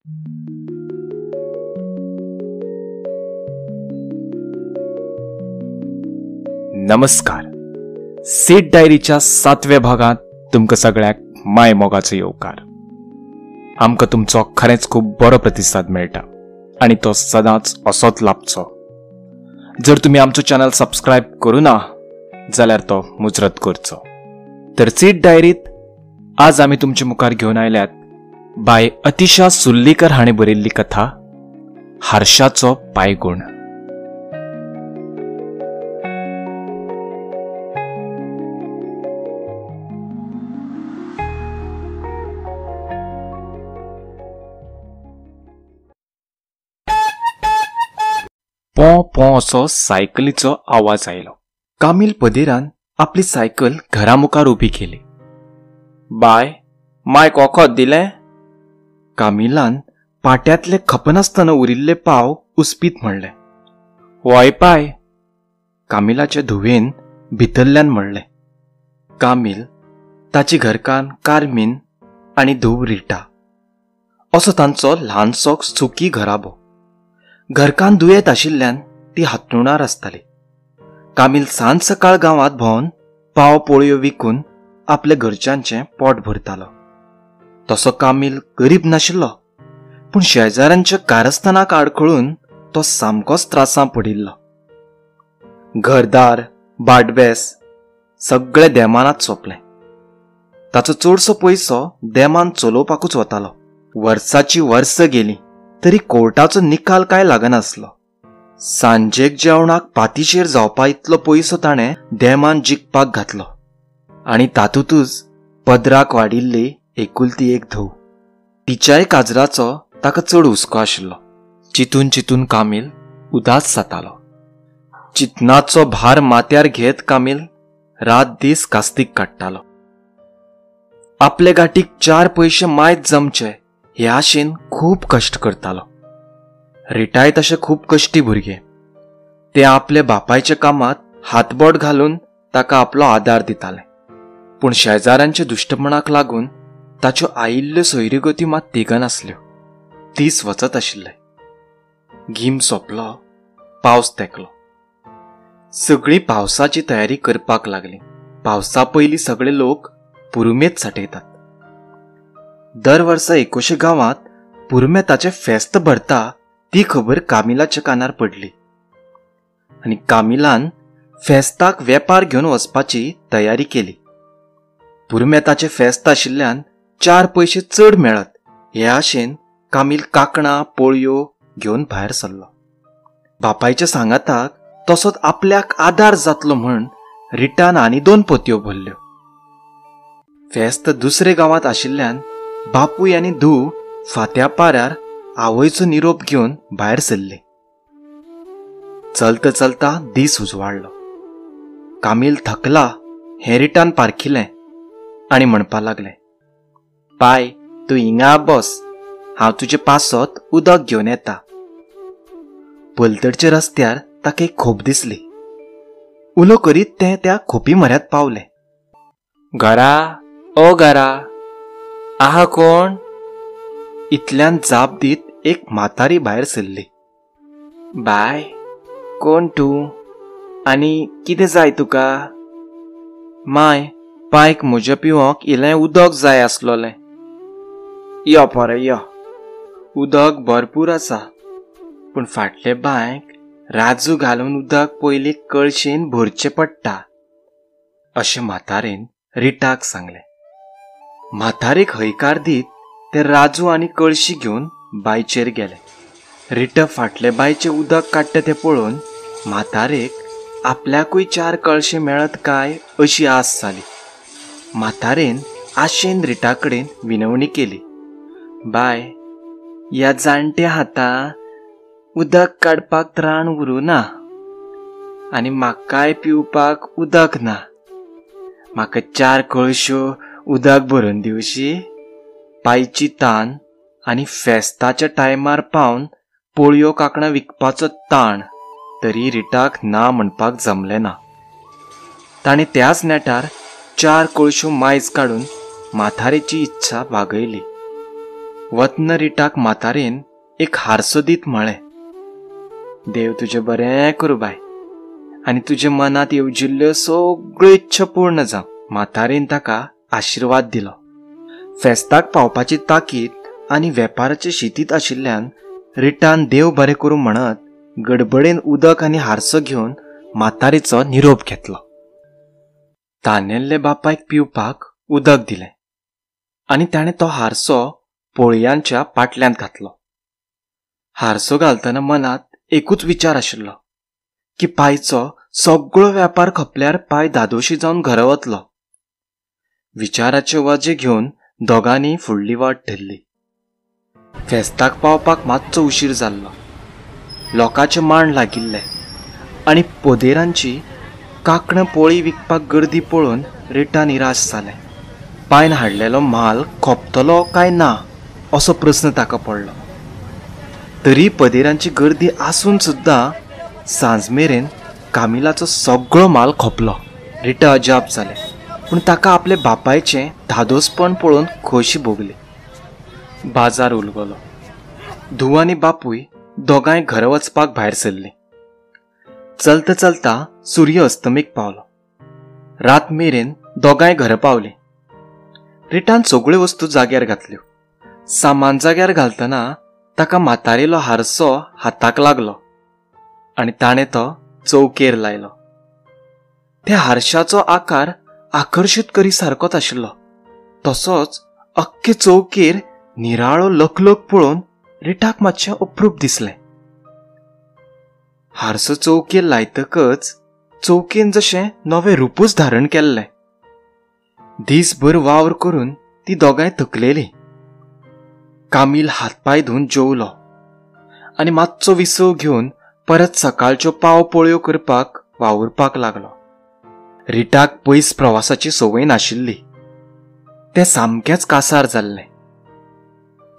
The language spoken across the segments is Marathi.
नमस्कार. सीड डायरीच्या 7व्या भागात तुमकां सगळ्याक माय मोगाचो येवकार. आमकां तुमचो खरेंच खूब बरो प्रतिसाद मेळटा आनी तो सदांच असोच लाभचो. जर तुमी आमचो चॅनल सबस्क्रायब करूना जाल्यार तो मुजरत करचो. तर सीड डायरीत आज आमी तुमचे मुखार घेवन आयल्यात बाय अतिशा सुर्लीकर हाणें बरयल्ली कथा हारशाचो पायगुण. पॉ पॉ असो सायकलीचो आवाज आयलो. कामील पदेरान आपली सायकल घरा मुखार उबी केली. बाय, मायक वखद दिलें? कामिलान पाट्यांतले खपनासतना उरिल्ले पाव उस्पीत म्हणलें. वय पाय, कामिलाचे धुवेन भितरल्यान म्हणलें. कामील, ताची घरकान कार्मीन आनी धूव रिटा असो तांचो ल्हानसो सुखी घराबो. घरकान दुयेत आशिल्ल्यान ती हात्रुणार आसताली. कामील सांज सकाळ गांवांत भोंवन पाव पोळयो विकून आपल्या घरच्यांचें पोट भरतालो. तसो कामील गरीब नाशिल्लो, पूण शेजाऱ्यांच्या कारस्थानाक आडखळून तो सामकोच त्रासां पडिल्लो. घरदार भाटबेस सगळें देमानात सोंपलें. ताचो चडसो पयसो देमान चलोवपाकूच वतालो. वर्साची वर्स गेली तरी कोर्टाचो निकाल काय लागनासलो. सांजेक जेवणाक पातीशेर जावपा इतलो पयसो ताणें देमान जिखपाक घातलो आनी तातूंतच पदराक वाडिल्ली एकुलती एक धूव. तिच्याय काजराचो ताका चड हुस्को आशिल्लो. चिंतून चिंतून कामील उदास जातालो. चिंतनाचो भार माथ्यार घेत कामील रात दीस कास्तीक काडटालो. आपले गाठीक 4 पयशे मायज जमचे हे आशेन खूब कश्ट करतालो. रिटाय तशे खूब कश्टी भुरगे. ते आपल्या बापायच्या कामात हातबोट घालून ताका आपलो आदार दिताले. पूण शेजाऱ्यांच्या दुश्टपणाक लागून ताच्यो आयिल्ल्यो सोयरीगती मात तिगनासल्यो. दीस वचत आशिल्ले. गीम सोंपलो, पावस तेंकलो. सगळीं पावसाची तयारी करपाक लागलीं. पावसा पयलीं सगळे लोक पुरुमेत साठयतात. दर वर्सा एकोशे गांवांत पुरुमेताचें फेस्त भरता ती खबर कामिलाच्या कानार पडली आनी कामिलान फेस्ताक वेपार घेवन वचपाची तयारी केली. पुरुमेताचें फेस्त आशिल्ल्यान 4 पयशे चड मेळत हे आशेन कामील कांकणां पोळयो घेवन भायर सरलो. बापायच्या सांगाताक तसोच आपल्याक आदार जातलो म्हण रिटान आनी 2 पोतयो भरल्यो. फेस्त दुसरे गांवांत आशिल्ल्यान बापूय आनी धूव फात्या पाऱ्यार आवयचो निरोप घेवन भायर सरले. चलता चलता दीस उजवाडलो. कामील थकला हें रिटान पारखिलें आनी म्हणपा लागलें. पाय, तूं हिंगा बस, हांव तुजे पासत उदक घेवन येता. पलतडच्या रस्त्यार ताका एक खोप दिसली. उलो करीत तें त्या खोपी म्हऱ्यांत पावलें. घरा, ओ घरा, आहा कोण? इतल्यान जाप दीत एक म्हातारी भायर सरली. बाय, कोण तूं आनी कितें जाय तुका? माय, पायक म्हज्या पिवोंक इल्लें उदक जाय आसलोलें. यो पोरे यो, उदक भरपूर आसा, पूण फाटले बांयक राजू घालून उदक पयलीं कळशेन भरचें पडटा अशें म्हातारेन रिटाक सांगलें. म्हातारेक हयकार दीत ते राजू आनी कळशी घेवन बांयचेर गेले. रिटा फाटले बांयचें उदक काडटा तें पळोवन म्हातारेक आपल्याकूय 4 कळशे मेळत काय अशी आस जाली. म्हातारेन आशेन रिटा कडेन विनवणी केली. बाय, ह्या जाणट्या हातां उदक काडपाक त्राण उरूना आनी म्हाकाय पिवपाक उदक ना. म्हाका 4 कळश्यो उदक भरून दिवशी? पायची तान आनी फेस्ताच्या टायमार पावन पोळयो कांकणां विकपाचो ताण तरी रिटाक ना म्हणपाक जमलें ना. ताणें त्याच नेटार 4 कळश्यो मायज काडून म्हातारेची इच्छा भागयली. वतना रिटाक म्हातारेन एक हारसो दीत म्हळें, देव तुजें बरें करूं बाय, आनी तुजे मनात येवजिल्ल्यो सगळ्यो इच्छा पूर्ण जावं. म्हातारेन ताका आशिर्वाद दिलो. फेस्ताक पावपाची ताकीद आनी वेपाराचे शितीत आशिल्ल्यान रिटान देव बरें करूं म्हणत गडबडेन उदक आनी हारसो घेवन म्हातारेचो निरोप घेतलो. तानेल्ले बापायक पिवपाक उदक दिलें आनी ताणें तो हारसो पोळयांच्या पाटल्यांत घातलो. हारसो घालतना मनात एकूच विचार आशिल्लो की पायचो सगळो वेपार खपल्यार पाय धादोशी जावन घरा वतलो. विचाराचे वजे घेवन दोगांनी फुडली वाट धरली. फेस्ताक पावपाक मातसो उशीर जाल्लो. लोकांचे मांड लागिल्ले आनी पोदेरांची कांकणां पोळी विकपाक गर्दी पळोवन रिटा निराश जालें. पायन हाडलेलो माल खोपतलो काय ना असो प्रस्न ताका पडलो. तरी पदेरांची गर्दी आसून सुद्दां सांज मेरेन कामिलाचो सगळो माल खोपलो. रिटा अजाप जालें, पूण ताका आपले बापायचें धादोसपण पळोवन खोशी भोगली. बाजार उलगलो. धुव आनी बापूय दोगांय घरा वचपाक भायर सरलीं. चलता चलता सूर्य अस्तमेक पावलो. रात मेरेन दोगांय घरा पावलीं. रिटान सगळ्यो वस्तू जाग्यार घातल्यो. सामान जाग्यार घालतना ताका म्हातारेलो हारसो हाताक लागलो आनी ताणें तो चौकेर लायलो. त्या हारशाचो आकार आकर्शीत करी सारकोच आशिल्लो. तसोच अख्खे चौकेर निराळो लखलख पळोवन रिटाक मातशें अप्रूप दिसलें. हारसो चौकेर लायतकच चौकेन जशें नवें रूपूच धारण केल्लें. दीसभर वावर करून ती दोगांय थकलेलीं. कामील हातपाय धुवन जेवलो आनी मातसो विसव घेवन परत सकाळच्यो पाव पोळ्यो करपाक वावुरपाक लागलो. रिटाक पयस प्रवासाची संवय नाशिल्ली. तें सामकेंच कासार जाल्लें.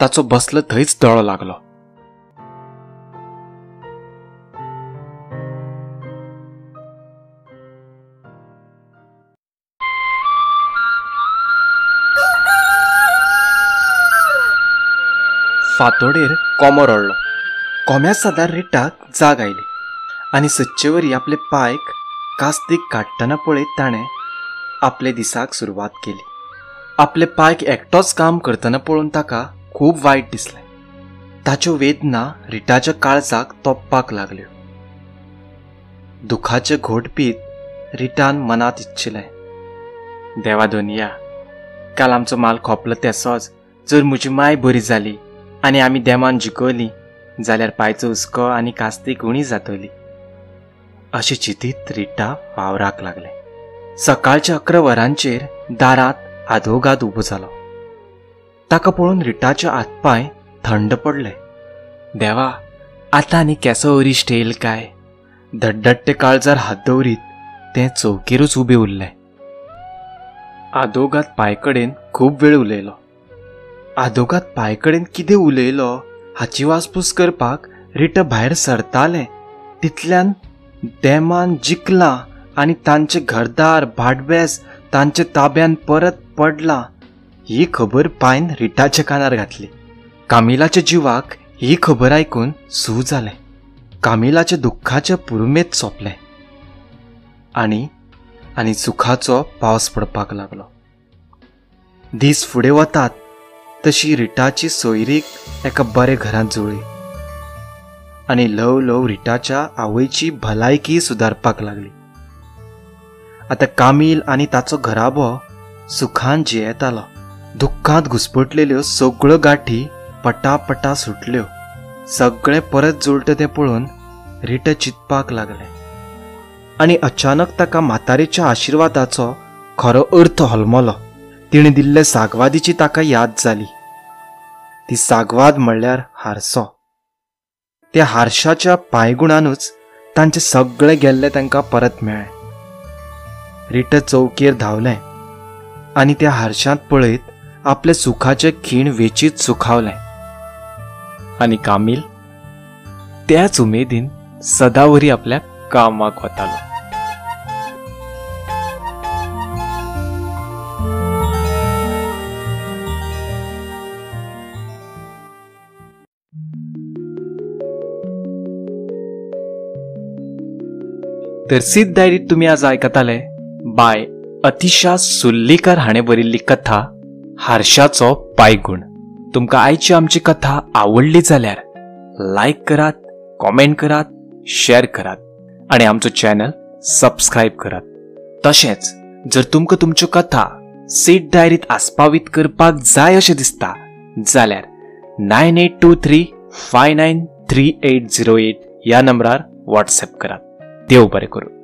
ताचो बसलो थंयच दोळो लागलो. फातोडेर कोमो रडलो. कोम्या सादार रिटाक जाग आयली आनी सच्चेवरी आपले पायक कास्तीक काडटना पळयत ताणें आपले दिसाक सुरवात केली. आपले पायक एकटोच काम करतना पळोवन ताका खूब वायट दिसलें. ताच्यो वेदना रिटाच्या काळजाक तोपपाक लागल्यो. दुखाचे घोट पीत रिटान मनात इच्छिलें, देवा दोनिया, काल आमचो माल खोपलो तेसोच जर म्हजी माय बरी जाली आनी आमी देमान जिखली जाल्यार पायचो हुस्को आनी कास्तीक उणी जातली. अशें चिंतीत रिटा वावराक लागलें. सकाळच्या 11 वरांचेर दारांत आदोगाद उबो जालो. ताका पळोवन रिटाचे हातपाय थंड पडले. देवा, आतां आनी केसो अरिश्ट येयल काय? धडधडटे काळजार हात दवरीत तें चौकीरूच उबें उरलें. आदोगाद पांयकडेन खूब वेळ उलयलो. आदोगाद पांयकडेन कितें उलयलो हाची वासपूस करपाक रिटा भायर सरतालें तितल्यान देमान जिखलां आनी तांचें घरदार भाटबेस तांचे ताब्यान परत पडलां ही खबर पायन रिटाच्या कानार घातली. कामिलाच्या जिवाक ही खबर आयकून सू जालें. कामिलाच्या दुख्खाचे पुरुमेत सोंपलें आनी सुखाचो पावस पडपाक लागलो. दीस फुडें वतात तशी रिटाची सोयरीक एका बरे घरांत जुळ्ळी आनी ल्हव ल्हव रिटाच्या आवयची भलायकी सुदारपाक लागली. आतां कामील आनी ताचो घराबो सुखान जियेतालो. दुख्खांत घुसपटलेल्यो सगळ्यो गाठी पटापटा सुटल्यो. सगळें परत जुळटा तें पळोवन रिटा चिंतपाक लागलें आनी अचानक ताका म्हातारेच्या आशिर्वादाचो खरो अर्थ होलमलो. तिणे दिल्ले सागवादीची ताका याद जाली. ती सागवाद म्हणल्यार हारसो. त्या हारशाच्या पांयगुणानूच तांचे सगळे गेल्ले तांकां परत मेळ्ळे. रिटा चौकेर धांवलें आनी त्या हारशांत पळयत आपले सुखाचे खीण वेचीत सुखावलें. आनी कामील त्याच उमेदीन सदावरी आपल्या कामाक वतालो. तर सीट डायरीत तुम्ही आज आयकताले बाय अतिशा सुल्लीकर हाणें बरिल्ली कथा हारशाचो पायगुण. तुमकां आयची आमची कथा आवडली जाल्यार लायक करात, कॉमेंट करात, शेअर करात आणि आमचो चॅनल सबस्क्राईब करात. तशेंच जर तुमकां तुमच्यो कथा सीट डायरीत आस्पावीत करपाक जाय अशें दिसता जाल्यार 9823593808 ह्या नंबरार व्हॉट्सॲप करात. देव बरें करूं.